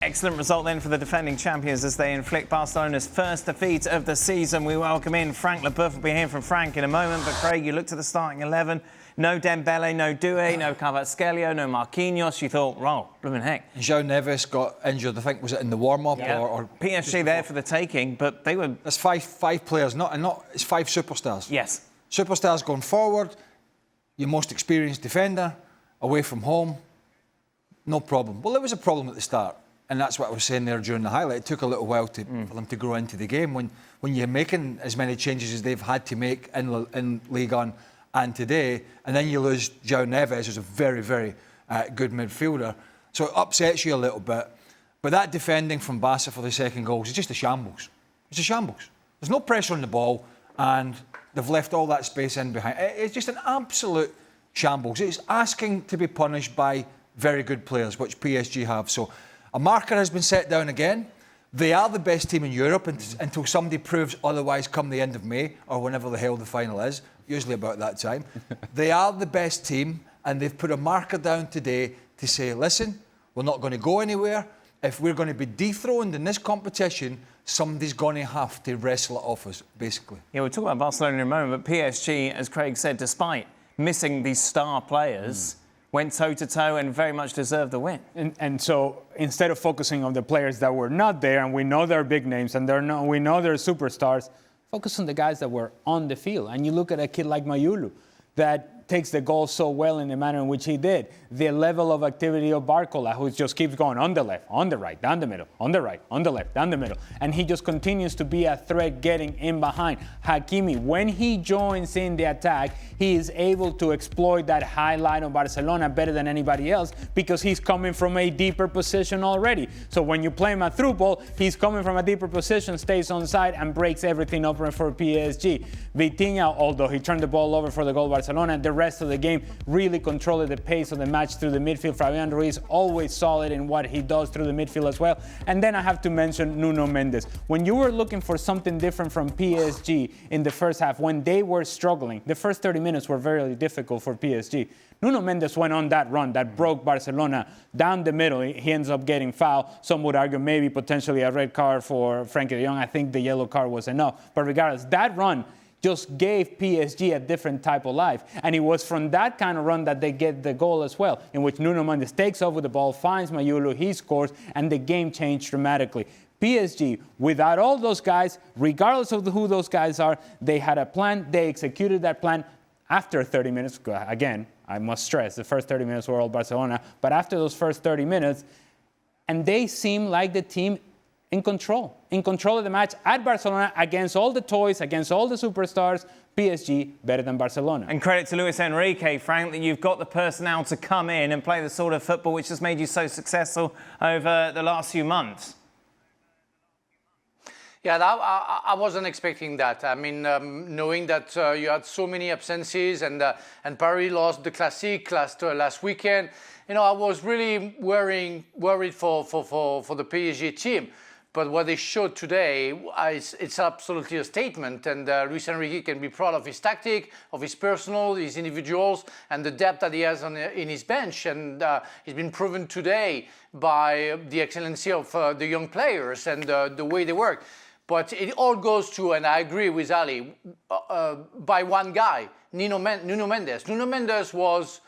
Excellent result then for the defending champions as they inflict Barcelona's first defeat of the season. We welcome in Frank Leboeuf. We'll be hearing from Frank in a moment. But Craig, you looked at the starting 11. No Dembele, no Doué, no Kvaratskhelia, no Marquinhos. You thought, oh, blooming heck. João Neves got injured, I think, was it in the warm-up? Yeah. Or PSG there for the taking, but they were... There's five players, it's five superstars. Yes. Superstars going forward, your most experienced defender, away from home, no problem. Well, there was a problem at the start. And that's what I was saying there during the highlight. It took a little while for them to grow into the game. When you're making as many changes as they've had to make in Ligue 1 and today, and then you lose João Neves, who's a very, very good midfielder. So it upsets you a little bit. But that defending from Barca for the second goal is just a shambles. It's a shambles. There's no pressure on the ball, and they've left all that space in behind. It's just an absolute shambles. It's asking to be punished by very good players, which PSG have. So a marker has been set down again. They are the best team in Europe until somebody proves otherwise come the end of May or whenever the hell the final is, usually about that time. They are the best team, and they've put a marker down today to say, listen, we're not going to go anywhere. If we're going to be dethroned in this competition, somebody's going to have to wrestle it off us, basically. Yeah, we'll talk about Barcelona in a moment, but PSG, as Craig said, despite missing these star players, went toe-to-toe and very much deserved the win. And so instead of focusing on the players that were not there, and we know they're big names, and we know they're superstars, focus on the guys that were on the field. And you look at a kid like Mayulu that takes the goal so well in the manner in which he did. The level of activity of Barcola, who just keeps going on the left, on the right, down the middle, on the right, on the left, down the middle. And he just continues to be a threat getting in behind. Hakimi, when he joins in the attack, he is able to exploit that high line of Barcelona better than anybody else because he's coming from a deeper position already. So when you play him a through ball, he's coming from a deeper position, stays on side, and breaks everything up for PSG. Vitinha, although he turned the ball over for the goal of Barcelona, the rest of the game really controlled the pace of the match through the midfield. Fabian Ruiz always solid in what he does through the midfield as well. And then I have to mention Nuno Mendes. When you were looking for something different from PSG in the first half, when they were struggling, the first 30 minutes were very difficult for PSG. Nuno Mendes went on that run that broke Barcelona down the middle. He ends up getting fouled. Some would argue maybe potentially a red card for Frenkie de Jong. I think the yellow card was enough. But regardless, that run just gave PSG a different type of life. And it was from that kind of run that they get the goal as well, in which Nuno Mendes takes over the ball, finds Mayulu, he scores, and the game changed dramatically. PSG, without all those guys, regardless of who those guys are, they had a plan, they executed that plan after 30 minutes. Again, I must stress, the first 30 minutes were all Barcelona, but after those first 30 minutes, and they seem like the team in control of the match at Barcelona against all the toys, against all the superstars. PSG better than Barcelona. And credit to Luis Enrique, Frank, that you've got the personnel to come in and play the sort of football which has made you so successful over the last few months. Yeah, I wasn't expecting that. I mean, knowing that you had so many absences and Paris lost the Classique last weekend, you know, I was really worried for the PSG team. But what they showed today, it's absolutely a statement, and Luis Enrique can be proud of his tactic, of his personal, his individuals, and the depth that he has in his bench. And it's been proven today by the excellency of the young players and the way they work. But it all goes to, and I agree with Ali, by one guy, Nuno Mendes. Nuno Mendes was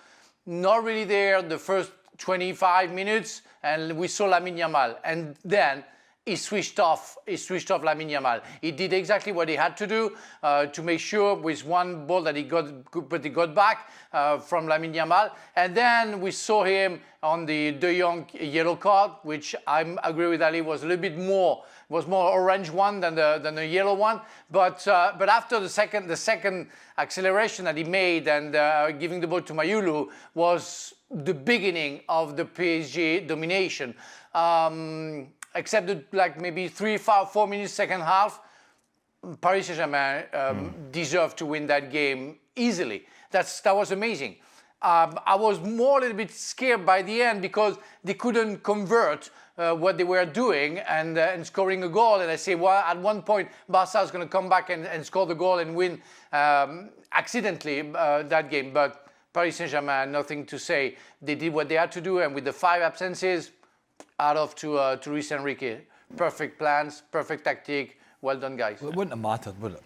not really there the first 25 minutes, and we saw Lamine Yamal. And then he switched off Lamine Yamal. He did exactly what he had to do to make sure with one ball that he got back from Lamine Yamal. And then we saw him on the De Jong yellow card, which I agree with Ali was a little bit more orange one than the yellow one. But after the second acceleration that he made and giving the ball to Mayulu was the beginning of the PSG domination. Except that, like maybe 3-4 minutes second half, Paris Saint-Germain deserved to win that game easily. That was amazing. I was a little bit scared by the end because they couldn't convert what they were doing and scoring a goal. And I say, well, at one point, Barca is going to come back and score the goal and win accidentally that game. But Paris Saint-Germain, nothing to say. They did what they had to do, and with the 5 absences, out of to Luis Enrique. Perfect plans, perfect tactic. Well done, guys. Well, it wouldn't have mattered, would it?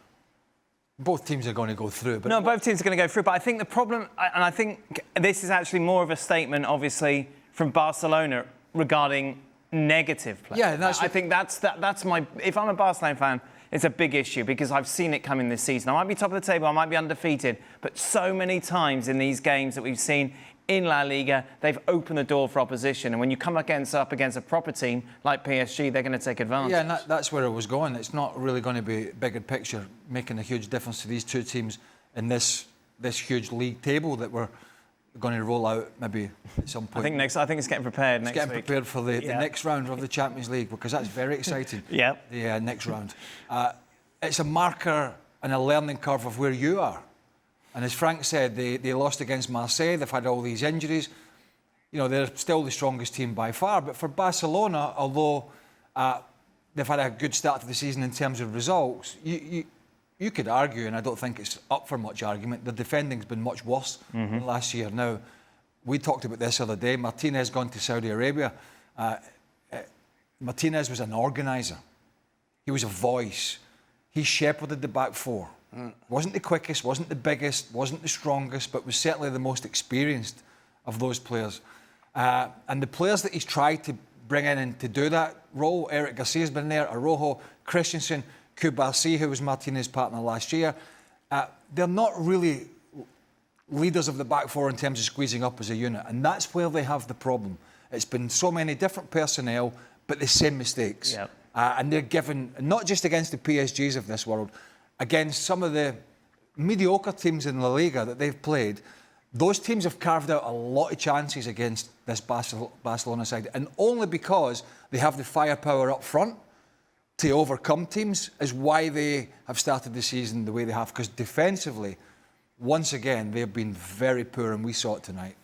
Both teams are going to go through. But no, both teams are going to go through. But I think the problem, and I think this is actually more of a statement, obviously, from Barcelona regarding negative play. Yeah, that's I think that's my. If I'm a Barcelona fan, it's a big issue because I've seen it coming this season. I might be top of the table, I might be undefeated, but so many times in these games that we've seen in La Liga, they've opened the door for opposition. And when you come up against a proper team like PSG, they're going to take advantage. Yeah, and that's where I was going. It's not really going to be bigger picture making a huge difference to these two teams in this huge league table that we're going to roll out maybe at some point. I think it's getting prepared next week. Getting prepared for the next round of the Champions League, because that's very exciting. Yeah. The next round. It's a marker and a learning curve of where you are. And as Frank said, they lost against Marseille. They've had all these injuries. You know, they're still the strongest team by far. But for Barcelona, although they've had a good start to the season in terms of results, you could argue, and I don't think it's up for much argument, the defending's been much worse than last year. Now, we talked about this the other day. Martinez gone to Saudi Arabia. Martinez was an organiser. He was a voice. He shepherded the back four. Wasn't the quickest, wasn't the biggest, wasn't the strongest, but was certainly the most experienced of those players. And the players that he's tried to bring in and to do that role, Eric Garcia's been there, Araujo, Christensen, Kubarsi, who was Martinez's partner last year, they're not really leaders of the back four in terms of squeezing up as a unit. And that's where they have the problem. It's been so many different personnel, but the same mistakes. Yep. And they're given, not just against the PSGs of this world, against some of the mediocre teams in La Liga that they've played. Those teams have carved out a lot of chances against this Barcelona side, and only because they have the firepower up front to overcome teams is why they have started the season the way they have, because defensively, once again, they've been very poor, and we saw it tonight.